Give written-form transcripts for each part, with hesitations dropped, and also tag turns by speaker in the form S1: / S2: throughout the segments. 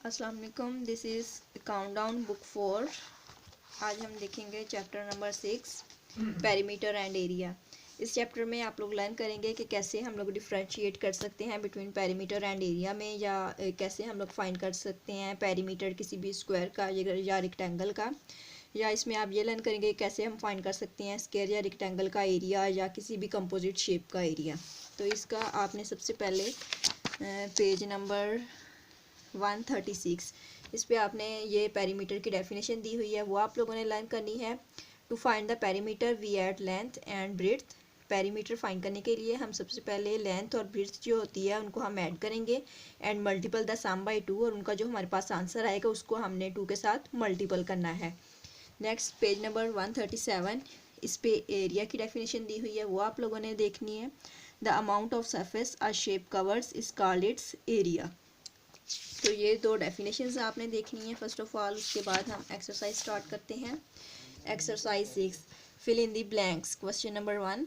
S1: अस्सलाम वालेकुम, this is countdown book 4। आज हम देखेंगे chapter number 6 perimeter and area. इस चैप्टर में आप लोग लर्न करेंगे कि कैसे हम लोग डिफ्रेंशिएट कर सकते हैं बिटवीन पेरीमीटर एंड एरिया में, या कैसे हम लोग फाइंड कर सकते हैं पेरीमीटर किसी भी स्क्वायर का या रेक्टेंगल का, या इसमें आप ये लर्न करेंगे कैसे हम फाइंड कर सकते हैं स्क्वायर या रेक्टेंगल का एरिया या किसी भी कंपोजिट शेप का एरिया। तो इसका आपने सबसे पहले पेज नंबर 136 इस पे आपने ये पेरीमीटर की डेफिनेशन दी हुई है, वो आप लोगों ने लर्न करनी है। To find the perimeter we add length and breadth. Perimeter find करने के लिए हम सबसे पहले लेंथ और ब्रेड्थ जो होती है उनको हम ऐड करेंगे and multiple the sum by 2, और उनका जो हमारे पास आंसर आएगा उसको हमने 2 के साथ मल्टीपल करना है। नेक्स्ट पेज नंबर 137 इस पे एरिया की डेफिनेशन दी हुई है, वो आप लोगों ने देखनी है। The amount of surface a shape covers is called its area. तो ये दो डेफिनेशंस आपने देखनी है फर्स्ट ऑफ ऑल। उसके बाद हम एक्सरसाइज स्टार्ट करते हैं। Exercise 6, fill in the blanks. Question number 1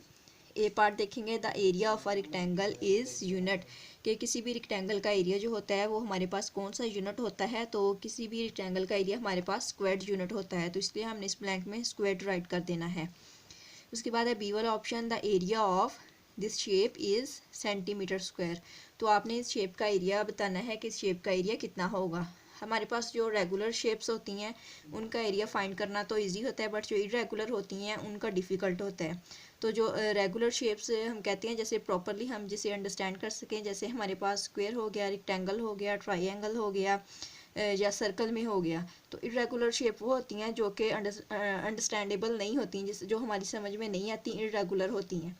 S1: A part देखेंगे। The area of a rectangle is unit, कि किसी भी रेक्टेंगल का एरिया जो होता है वो हमारे पास कौन सा यूनिट होता है। तो किसी भी रेक्टेंगल का एरिया हमारे पास स्क्वायर्ड यूनिट होता है, तो इसलिए हमने इस ब्लैंक में स्क्वायर्ड राइट कर देना है। उसके बाद है बी वाला option, the area of this shape is centimetre square. तो आपने इस शेप का एरिया बताना है कि इस शेप का एरिया कितना होगा। हमारे पास जो रेगुलर शेप्स होती हैं उनका एरिया फाइंड करना तो इजी होता है, बट जो इरेगुलर होती हैं उनका डिफ़िकल्ट होता है। तो जो रेगुलर शेप्स हम कहते हैं, जैसे प्रॉपरली हम जिसे अंडरस्टैंड कर सकें, जैसे हमारे पास स्क्वायर हो गया, रेक्टेंगल हो गया, ट्राइंगल हो गया, या सर्कल में हो गया। तो इरेगुलर शेप वो होती हैं जो कि अंडरस्टैंडेबल नहीं होती, जिस जो हमारी समझ में नहीं आती, इरेगुलर होती हैं।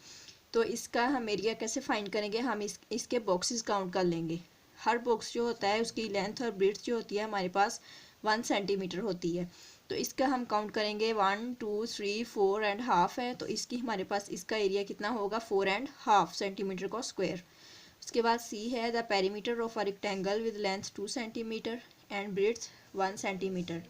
S1: तो इसका हम एरिया कैसे फाइंड करेंगे, हम इसके बॉक्सेस काउंट कर लेंगे। हर बॉक्स जो होता है उसकी लेंथ और ब्रेड्थ जो होती है हमारे पास 1 सेंटीमीटर होती है। तो इसका हम काउंट करेंगे 1 2 3 4 एंड हाफ है, तो इसकी हमारे पास इसका एरिया कितना होगा 4 एंड हाफ सेंटीमीटर का स्क्वायर। उसके बाद सी है, the perimeter of a rectangle with length 2 centimetre and breadth 1 centimetre.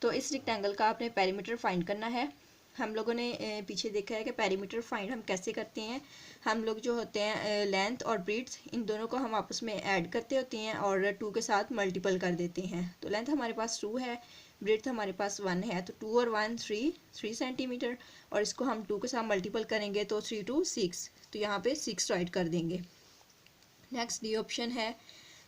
S1: तो इस रेक्टेंगल का आपने पेरीमीटर फाइंड करना है। हम लोगों ने पीछे देखा है कि पेरीमीटर फाइंड हम कैसे करते हैं। हम लोग जो होते हैं लेंथ और ब्रेड्थ इन दोनों को हम आपस में ऐड करते होते हैं और 2 के साथ मल्टीपल कर देते हैं। तो लेंथ हमारे पास 2 है, ब्रेड्थ हमारे पास 1 है, तो 2 और 1 3 सेंटीमीटर, और इसको हम 2 के साथ मल्टीपल करेंगे तो 3 2 6, तो यहाँ पे 6 राइट कर देंगे। नेक्स्ट डी ऑप्शन है,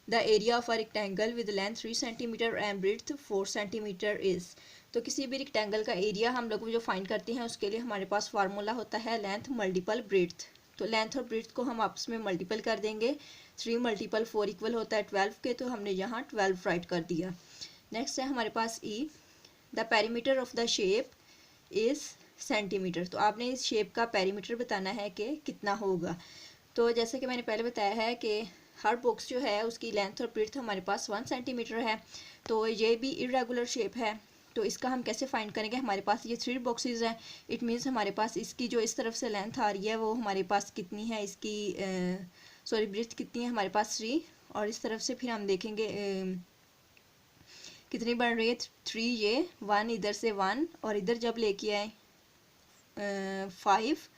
S1: the area of a rectangle with length 3 centimetre and breadth 4 centimetre is. तो किसी भी रेक्टेंगल का एरिया हम लोग जो फाइंड करते हैं उसके लिए हमारे पास फार्मूला होता है लेंथ मल्टीपल ब्रेड्थ। तो लेंथ और ब्रेड्थ को हम आपस में मल्टीपल कर देंगे। 3 मल्टीपल 4 इक्वल होता है 12 के, तो हमने यहाँ 12 राइट कर दिया। नेक्स्ट है हमारे पास E, the perimeter of the shape is centimetre. तो आपने इस शेप का पेरीमीटर बताना है कि कितना होगा। तो जैसे कि मैंने पहले बताया है कि हर बॉक्स जो है उसकी लेंथ और ब्रेड्थ हमारे पास 1 सेंटीमीटर है, तो ये भी इरेगुलर शेप है। तो इसका हम कैसे फाइंड करेंगे, हमारे पास ये 3 बॉक्सेस हैं, इट मीन्स हमारे पास इसकी जो इस तरफ से लेंथ आ रही है वो हमारे पास कितनी है, इसकी सॉरी ब्रेड्थ कितनी है हमारे पास 3, और इस तरफ से फिर हम देखेंगे कितनी बन रही है 3, ये 1 इधर से 1, और इधर जब लेके आए 5,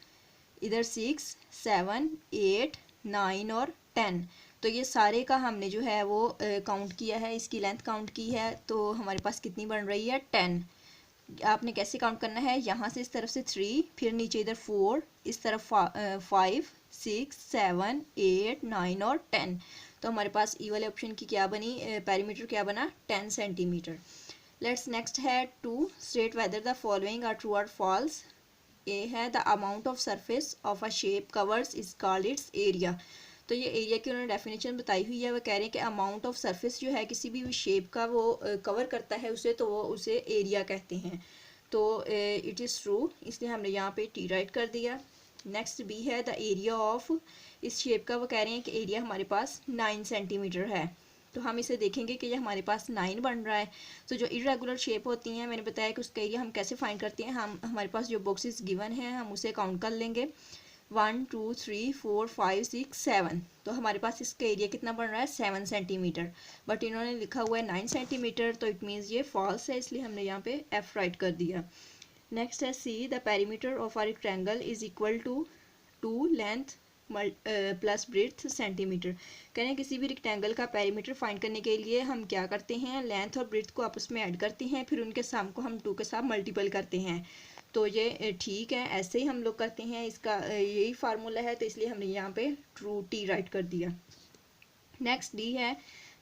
S1: इधर 6 7 8 9 और 10, तो ये सारे का हमने जो है वो काउंट किया है, इसकी लेंथ काउंट की है, तो हमारे पास कितनी बन रही है 10। आपने कैसे काउंट करना है, यहाँ से इस तरफ से 3, फिर नीचे इधर 4, इस तरफ 5 6 7 8 9 और 10। तो हमारे पास ई वाले ऑप्शन की क्या बनी, पेरीमीटर क्या बना 10 सेंटीमीटर। लेट्स नेक्स्ट है to state whether the following are true और फॉल्स। ए है, the amount of surface of a shape covers is called its area. तो ये एरिया की उन्होंने डेफिनेशन बताई हुई है, वो कह रहे हैं कि अमाउंट ऑफ सरफेस जो है किसी भी शेप का वो कवर करता है उसे, तो वो उसे एरिया कहते हैं। तो इट इज़ ट्रू, इसलिए हमने यहाँ पे टी राइट कर दिया। नेक्स्ट बी है, द एरिया ऑफ इस शेप का वो कह रहे हैं कि एरिया हमारे पास 9 सेंटीमीटर है। तो हम इसे देखेंगे कि ये हमारे पास 9 बन रहा है। तो जो इरेगुलर शेप होती हैं मैंने बताया कि उसका एरिया हम कैसे फाइंड करते हैं, हम हमारे पास जो बॉक्सेस गिवन हैं हम उसे काउंट कर लेंगे 1 2 3 4 5 6 7, तो हमारे पास इसका एरिया कितना बन रहा है 7 सेंटीमीटर, बट इन्होंने लिखा हुआ है 9 सेंटीमीटर, तो इट मीन्स ये फॉल्स है, इसलिए हमने यहाँ पे एफ राइट कर दिया। नेक्स्ट है C, the perimeter of a rectangle is equal to 2 length plus breadth centimetre. कह रहे हैं किसी भी रेक्टेंगल का पेरीमीटर फाइंड करने के लिए हम क्या करते हैं, लेंथ और ब्रेड्थ को आपस में ऐड करते हैं, फिर उनके सम को हम 2 के साथ मल्टीपल करते हैं। तो ये ठीक है, ऐसे ही हम लोग करते हैं, इसका यही फार्मूला है, तो इसलिए हमने यहाँ पे ट्रू टी राइट कर दिया। नेक्स्ट डी है,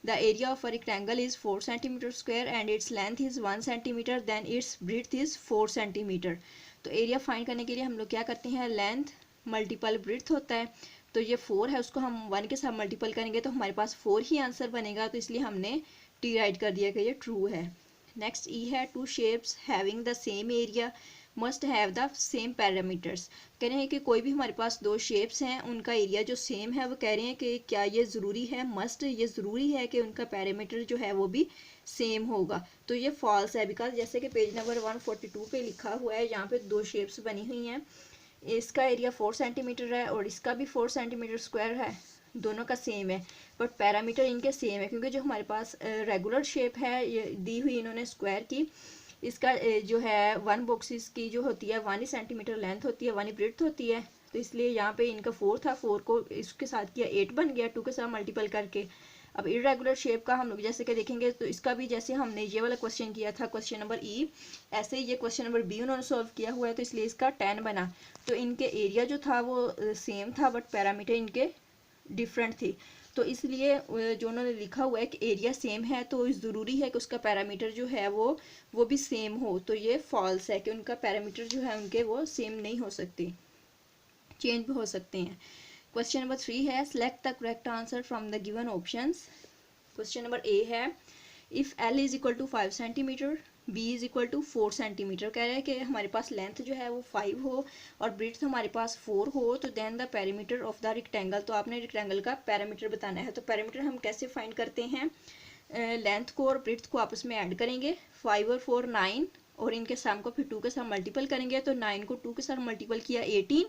S1: the area of a rectangle is 4 centimetre square and its length is 1 centimetre, then its breadth is 4 centimetre. तो एरिया फाइंड करने के लिए हम लोग क्या करते हैं, लेंथ मल्टीपल ब्रेड्थ होता है, तो ये 4 है, उसको हम 1 के साथ मल्टीपल करेंगे तो हमारे पास 4 ही आंसर बनेगा, तो इसलिए हमने टी राइट कर दिया कि ये ट्रू है। नेक्स्ट ई है, two shapes having the same area must have the same parameters. कह रहे हैं कि कोई भी हमारे पास 2 शेप्स हैं, उनका एरिया जो सेम है, वो कह रहे हैं कि क्या ये ज़रूरी है, मस्ट ये ज़रूरी है कि उनका पैरामीटर जो है वो भी सेम होगा। तो ये फॉल्स है, बिकॉज जैसे कि पेज नंबर 142 पे लिखा हुआ है, यहाँ पे 2 शेप्स बनी हुई हैं, इसका एरिया 4 सेंटीमीटर है और इसका भी 4 सेंटीमीटर स्क्वायर है, दोनों का सेम है, बट पैरामीटर इनके सेम है, क्योंकि जो हमारे पास रेगुलर शेप है ये दी हुई इन्होंने स्क्वायर की, इसका जो है 1 बॉक्सेस की जो होती है 1 सेंटीमीटर लेंथ होती है, 1 ब्रेड्थ होती है, तो इसलिए यहाँ पे इनका 4 था, 4 को इसके साथ किया 8 बन गया 2 के साथ मल्टीपल करके। अब इरेगुलर शेप का हम लोग जैसे कि देखेंगे, तो इसका भी जैसे हमने ये वाला क्वेश्चन किया था, क्वेश्चन नंबर ई, ऐसे ही ये क्वेश्चन नंबर बी उन्होंने सॉल्व किया हुआ है, तो इसलिए इसका 10 बना। तो इनके एरिया जो था वो सेम था, बट पैरामीटर इनके डिफरेंट थी, तो इसलिए जो उन्होंने लिखा हुआ है कि एरिया सेम है, तो ज़रूरी है कि उसका पैरामीटर जो है वो भी सेम हो, तो ये फॉल्स है कि उनका पैरामीटर जो है उनके वो सेम नहीं हो सकते, चेंज भी हो सकते हैं। क्वेश्चन नंबर 3 है, select the correct answer from the given options. Question number A है, if L is equal to 5 centimetre, B is equal to 4 centimetre. कह रहे हैं कि हमारे पास लेंथ जो है वो 5 हो और ब्रेड्थ हमारे पास 4 हो, तो then the perimeter of the rectangle, तो आपने रेक्टेंगल का पैरामीटर बताना है। तो पैरामीटर हम कैसे फाइंड करते हैं, लेंथ को और ब्रेड्थ को आपस में ऐड करेंगे, 5 और 4 9, और इनके सम को फिर 2 के साथ मल्टीपल करेंगे, तो 9 को 2 के साथ मल्टीपल किया 18,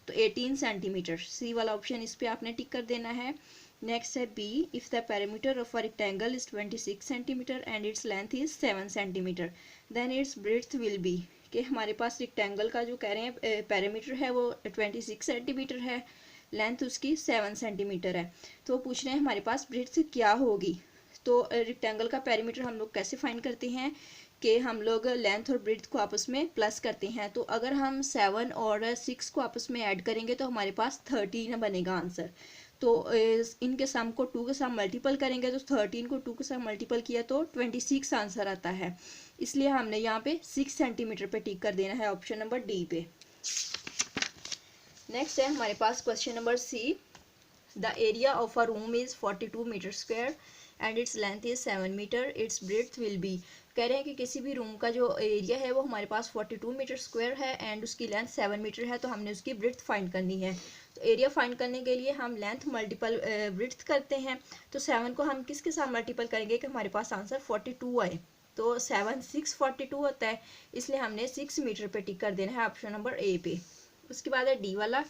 S1: तो 18 सेंटीमीटर। सी वाला ऑप्शन इस पर आपने टिक कर देना है। नेक्स्ट है B, if the parameter of a rectangle is 26 centimetre and its length is 7 centimetre, then its breadth will be, कि हमारे पास रेक्टेंगल का जो कह रहे हैं पैरामीटर है वो 26 सेंटीमीटर है, लेंथ उसकी 7 सेंटीमीटर है, तो वो पूछ रहे हैं हमारे पास ब्रेड्थ क्या होगी। तो रेक्टेंगल का पैरामीटर हम लोग कैसे फाइंड करते हैं कि हम लोग लेंथ और ब्रेड्थ को आपस में प्लस करते हैं, तो अगर हम 7 और 6 को आपस में ऐड करेंगे तो हमारे पास 13 बनेगा आंसर। तो इनके सम को 2 के साथ मल्टीपल करेंगे, तो 13 को 2 के साथ मल्टीपल किया तो 26 आंसर आता है, इसलिए हमने यहाँ पे 6 सेंटीमीटर पे टिक कर देना है, ऑप्शन नंबर डी पे। नेक्स्ट है हमारे पास question number C, the area of a room is 42 metre square and its length is 7 metre, its breadth will be. कह रहे हैं कि किसी भी रूम का जो एरिया है वो हमारे पास 42 मीटर स्क्वायर है एंड उसकी लेंथ 7 मीटर है, तो हमने उसकी ब्रेड्थ फाइंड करनी है। तो एरिया फाइंड करने के लिए हम लेंथ मल्टीपल ब्रेड्थ करते हैं, तो 7 को हम किसके साथ मल्टीपल करेंगे कि हमारे पास आंसर 42 आए, तो 7 6 42 होता है, इसलिए हमने 6 मीटर पे टिक कर देना है, ऑप्शन नंबर ए पे। उसके बाद है डी वाला,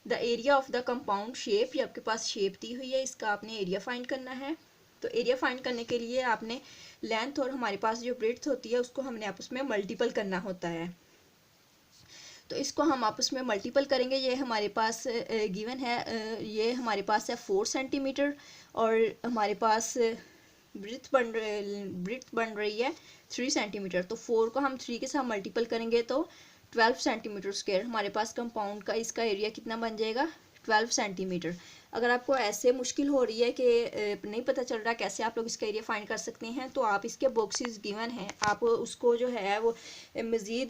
S1: the area of the compound shape, ये आपके पास शेप दी हुई है, इसका आपने एरिया फाइंड करना है। तो एरिया फाइंड करने के लिए आपने लेंथ और हमारे पास जो ब्रेड्थ होती है उसको हमने आपस में मल्टीपल करना होता है, तो इसको हम आपस में मल्टीपल करेंगे। ये हमारे पास गिवन है, ये हमारे पास है 4 सेंटीमीटर और हमारे पास ब्रेड्थ बन रही है 3 सेंटीमीटर, तो 4 को हम 3 के साथ मल्टीपल करेंगे तो 12 सेंटीमीटर स्क्वायर हमारे पास कंपाउंड का इसका एरिया कितना बन जाएगा, 12 सेंटीमीटर। अगर आपको ऐसे मुश्किल हो रही है कि नहीं पता चल रहा कैसे आप लोग इसका एरिया फाइंड कर सकते हैं, तो आप इसके बॉक्सेस गिवन हैं, आप उसको जो है वो मज़ीद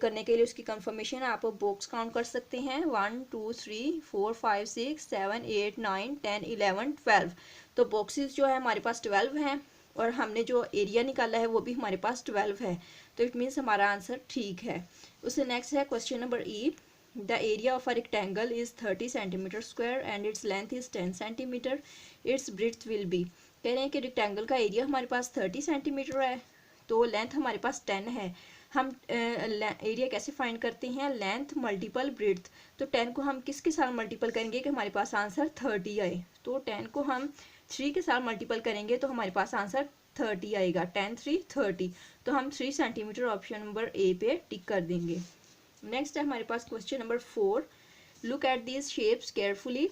S1: करने के लिए उसकी कंफर्मेशन आप बॉक्स काउंट कर सकते हैं, 1 2 3 4 5 6 7 8 9 10 11 12, तो बॉक्सेस जो है हमारे पास 12 हैं और हमने जो एरिया निकाला है वो भी हमारे पास 12 है, तो इट मीन्स हमारा आंसर ठीक है। उससे नेक्स्ट है question number E, the area of a rectangle is 30 centimeter square and its length is 10 centimeter, its breadth will be। कह रहे हैं कि रेक्टेंगल का एरिया हमारे पास 30 सेंटीमीटर है, तो लेंथ हमारे पास 10 है। हम एरिया कैसे फाइंड करते हैं, लेंथ मल्टीपल ब्रेड्थ, तो 10 को हम किसके साथ मल्टीपल करेंगे कि हमारे पास आंसर 30 आए, तो 10 को हम 3 के साथ मल्टीपल करेंगे तो हमारे पास आंसर 30 आएगा, 10 3 30, तो हम 3 सेंटीमीटर ऑप्शन नंबर ए पे टिक कर देंगे। नेक्स्ट है हमारे पास question number 4, look at these shapes carefully,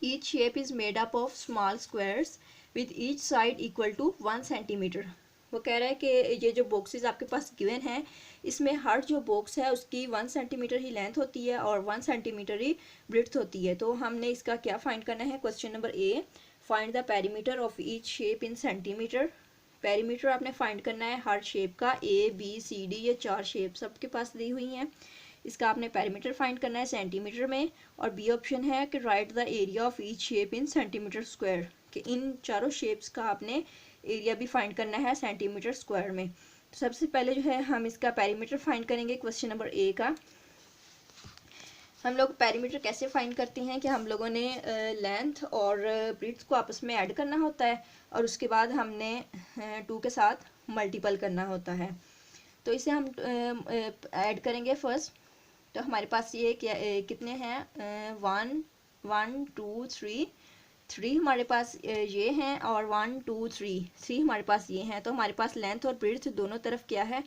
S1: each shape is made up of small squares with each side equal to 1 centimetre. वो कह रहा है कि ये जो बॉक्सेस आपके पास गिवन है इसमें हर जो बॉक्स है उसकी 1 सेंटीमीटर ही लेंथ होती है और 1 सेंटीमीटर ही ब्रेड्थ होती है। तो हमने इसका क्या फाइंड करना है, question number A, find the perimeter of each shape in centimetre. Perimeter आपने फाइंड करना है हर शेप का, ए बी सी डी, ये 4 शेप सबके पास दी हुई हैं। इसका आपने पेरीमीटर फाइंड करना है सेंटीमीटर में। और बी ऑप्शन है कि right the area of each shape in centimetre square, कि इन चारों शेप्स का आपने एरिया भी फाइंड करना है सेंटीमीटर स्क्वायर में। तो सबसे पहले जो है हम इसका पेरीमीटर फाइंड करेंगे क्वेश्चन नंबर ए का। हम लोग पेरीमीटर कैसे फाइंड करते हैं कि हम लोगों ने लेंथ और ब्रेड्थ को आपस में ऐड करना होता है और उसके बाद हमने 2 के साथ मल्टीपल करना होता है। तो इसे हम ऐड करेंगे फर्स्ट। तो हमारे पास ये क्या कितने हैं, 1 1 2 3 हमारे पास ये हैं और 1 2 3 हमारे पास ये हैं। तो हमारे पास लेंथ और ब्रेड्थ दोनों तरफ क्या है,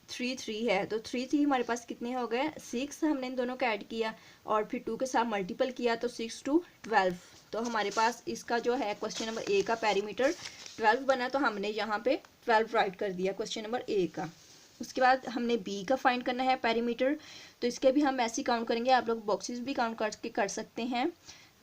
S1: 3 है। तो 3 हमारे पास कितने हो गए, 6 हमने इन दोनों का ऐड किया और फिर 2 के साथ मल्टीपल किया तो 6 2 12। तो हमारे पास इसका जो है क्वेश्चन नंबर ए का पेरीमीटर 12 बना, तो हमने यहाँ पे 12 राइट कर दिया क्वेश्चन नंबर ए का। उसके बाद हमने बी का फाइंड करना है पेरीमीटर। तो इसके भी हम ऐसे काउंट करेंगे, आप लोग बॉक्सेस भी काउंट करके कर सकते हैं।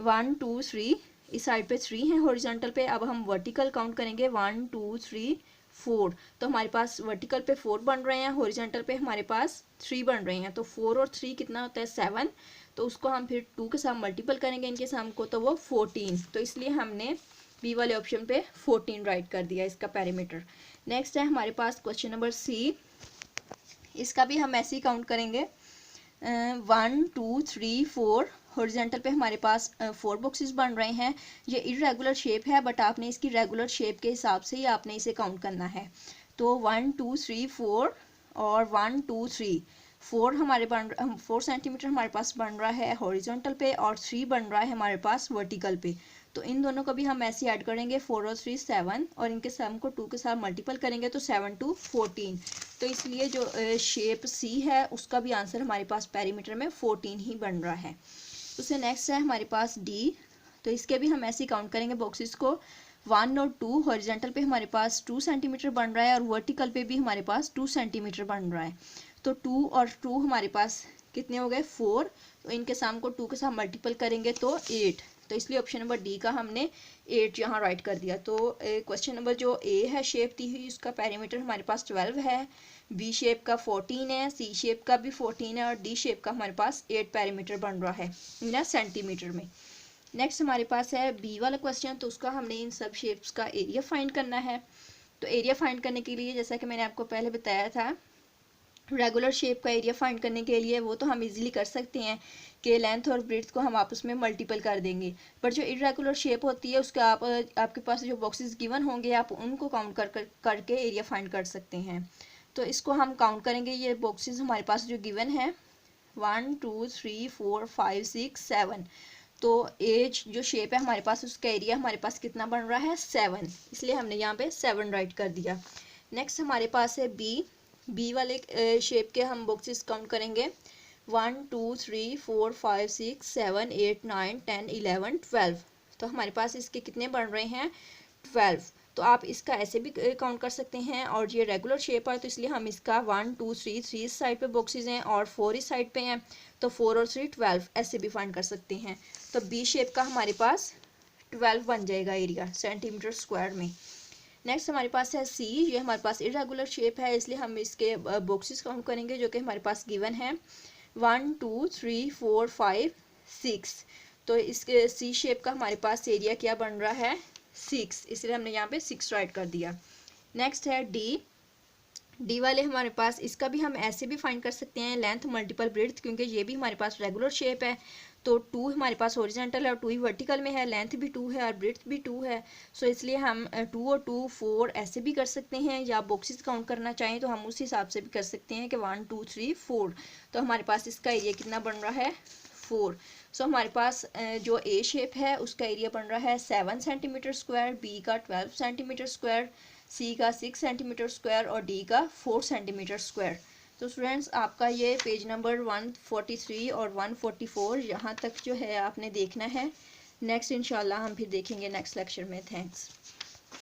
S1: 1 2 3, इस साइड पे 3 है हॉरिजॉन्टल पे। अब हम वर्टिकल काउंट करेंगे 1 2 3 4। तो हमारे पास वर्टिकल पे 4 बन रहे हैं, हॉरिजॉन्टल पे हमारे पास 3 बन रहे हैं। तो 4 और 3 कितना होता है, 7। तो उसको हम फिर 2 के साथ मल्टीपल करेंगे इनके साम को, तो वो 14। तो इसलिए हमने बी वाले ऑप्शन पे 14 राइट कर दिया इसका पेरीमीटर। नेक्स्ट है हमारे पास क्वेश्चन नंबर सी। इसका भी हम ऐसे ही काउंट करेंगे, 1 2 3 4। हॉरिजॉन्टल पे हमारे पास 4 बॉक्सेस बन रहे हैं। ये इरेगुलर शेप है बट आपने इसकी रेगुलर शेप के हिसाब से ही आपने इसे काउंट करना है। तो 1 2 3 4 और 1 2 3, 4 सेंटीमीटर हमारे पास बन रहा है हॉरिजॉन्टल पे और 3 बन रहा है हमारे पास वर्टिकल पे। तो इन दोनों को भी हम ऐसे ऐड करेंगे, 4 और 3 7, और इनके सम को 2 के साथ मल्टीपल करेंगे तो 7 2 14। तो इसलिए जो शेप सी है उसका भी आंसर हमारे पास पेरीमीटर में 14 ही बन रहा है। उससे नेक्स्ट है हमारे पास डी। तो इसके भी हम ऐसे काउंट करेंगे बॉक्सेस को, 1 और 2। हॉरिजॉन्टल पे हमारे पास 2 सेंटीमीटर बन रहा है और वर्टिकल पे भी हमारे पास 2 सेंटीमीटर बन रहा है। तो 2 और 2 हमारे पास कितने हो गए, 4। तो इनके सम को 2 के साथ मल्टीपल करेंगे तो 8। तो इसलिए ऑप्शन नंबर डी का हमने 8 यहाँ राइट कर दिया। तो क्वेश्चन नंबर जो ए है शेप दी हुई उसका पेरीमीटर हमारे पास 12 है, बी शेप का 14 है, सी शेप का भी 14 है और डी शेप का हमारे पास 8 पेरीमीटर बन रहा है इन सेंटीमीटर में। नेक्स्ट हमारे पास है बी वाला क्वेश्चन। तो उसका हमने इन सब शेप्स का एरिया फाइंड करना है। तो एरिया फाइंड करने के लिए जैसा कि मैंने आपको पहले बताया था, रेगुलर शेप का एरिया फाइंड करने के लिए वो तो हम इजीली कर सकते हैं कि लेंथ और ब्रेड्थ को हम आपस में मल्टीपल कर देंगे। पर जो इरेगुलर शेप होती है उसका आपके पास जो बॉक्सेस गिवन होंगे आप उनको काउंट करके एरिया फाइंड कर सकते हैं। तो इसको हम काउंट करेंगे, ये बॉक्सेस हमारे पास जो गिवन है 1 2 3 4 5 6 7। तो एज जो शेप है हमारे पास उसका एरिया हमारे पास कितना बन रहा है, 7। इसलिए हमने यहाँ पे 7 राइट कर दिया। नेक्स्ट हमारे पास है बी वाले शेप के हम बॉक्सेस काउंट करेंगे, 1 2 3 4 5 6 7 8 9 10 11 12। तो हमारे पास इसके कितने बन रहे हैं, 12। तो आप इसका ऐसे भी काउंट कर सकते हैं और ये रेगुलर शेप है तो इसलिए हम इसका 1 2 3 इस साइड पे बॉक्सेस हैं और 4 इस साइड पे हैं, तो 4 और 3 12 ऐसे भी फाइंड कर सकते हैं। तो बी शेप का हमारे पास 12 बन जाएगा एरिया सेंटीमीटर स्क्वायर में। नेक्स्ट हमारे पास है सी। ये हमारे पास इरेगुलर शेप है इसलिए हम इसके बॉक्सेस काउंट करेंगे जो कि हमारे पास गिवन है, 1 2 3 4 5 6। तो इसके सी शेप का हमारे पास एरिया क्या बन रहा है, 6। इसलिए हमने यहाँ पे 6 राइट कर दिया। नेक्स्ट है डी वाले हमारे पास, इसका भी हम ऐसे भी फाइंड कर सकते हैं, लेंथ मल्टीपल ब्रेड्थ, क्योंकि ये भी हमारे पास रेगुलर शेप है। तो 2 हमारे पास हॉरिजॉन्टल है और 2 ही वर्टिकल में है, लेंथ भी 2 है और ब्रेड्थ भी 2 है। सो इसलिए हम 2 और 2 4 ऐसे भी कर सकते हैं, या बॉक्सेस काउंट करना चाहें तो हम उस हिसाब से भी कर सकते हैं कि 1 2 3 4। तो हमारे पास इसका एरिया कितना बन रहा है, 4। सो हमारे पास जो ए शेप है उसका एरिया बन रहा है 7 सेंटीमीटर स्क्वायर, बी का 12 सेंटीमीटर स्क्वायर, सी का 6 सेंटीमीटर स्क्वायर और डी का 4 सेंटीमीटर स्क्वायर। तो स्टूडेंट्स आपका ये पेज नंबर 143 और 144 यहाँ तक जो है आपने देखना है। नेक्स्ट इंशाल्लाह हम फिर देखेंगे नेक्स्ट लेक्चर में। थैंक्स।